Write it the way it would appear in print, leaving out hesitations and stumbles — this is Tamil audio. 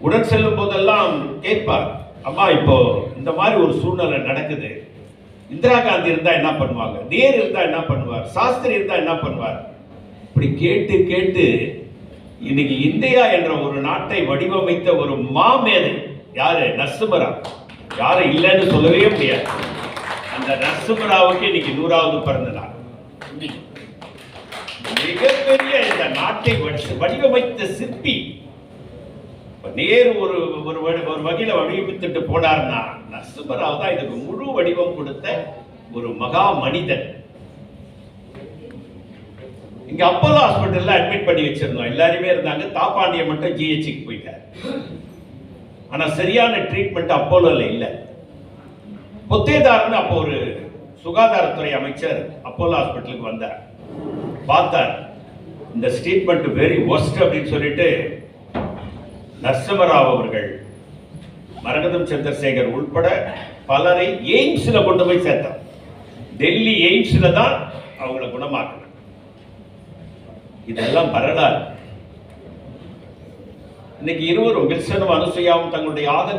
உடன் செல்லும் போதெல்லாம் கேட்பார், அம்மா இப்போ இந்த மாதிரி ஒரு சூழ்நிலை நடக்குது, இந்திரா காந்தி இருந்தா என்ன பண்ணுவாங்க, நேரு இருந்தா என்ன பண்ணுவார், சாஸ்திரி இருந்தா என்ன பண்ணுவார், இப்படி கேட்டு கேட்டு இன்னைக்கு இந்தியா என்ற ஒரு நாட்டை வடிவமைத்த ஒரு மாமேதை யாரு? நரசிம்மராவ். யாரும் இல்லைன்னு சொல்லவே முடியாது. அந்த நரசிம்மராவுக்கு இன்னைக்கு 100வது பிறந்த நாள். மிகப்பெரிய இந்த நாட்டை வடிவமைத்த சிற்பி நேரு ஒரு வகையில வடிவமைத்துட்டு போனார்னா, நரசிம்மராவ் தான் இதுக்கு முழு வடிவம் கொடுத்த ஒரு மகா மனிதன். இங்க அப்போலோ ஹாஸ்பிட்டல்ல அட்மிட் பண்ணி வச்சிருந்தோம், எல்லாருமே இருந்தாங்க. தாப்பாண்டிய மட்டும் ஜிஹெச்சுக்கு போயிட்டார். ஆனா சரியான ட்ரீட்மெண்ட் அப்போலோல இல்ல. பொத்தேதார்னு அப்போ ஒரு சுகாதாரத்துறை அமைச்சர் அப்போலோ ஹாஸ்பிட்டலுக்கு வந்தார். பார்த்தார், இந்த ட்ரீட்மெண்ட் வெரி ஒஸ்ட் அப்படின்னு சொல்லிட்டு நரசிம்மராவ் அவர்கள், மரகதம் சந்திரசேகர் உள்பட பலரை எய்ம்ஸ்ல கொண்டு போய் சேர்த்தார். டெல்லி எய்ம்ஸ்ல தான் அவங்களை குணமாக்கணும். இதெல்லாம் வரலாறு. இன்னைக்கு இருவரும், வில்சனும் அனுசூயாவும் தங்களுடைய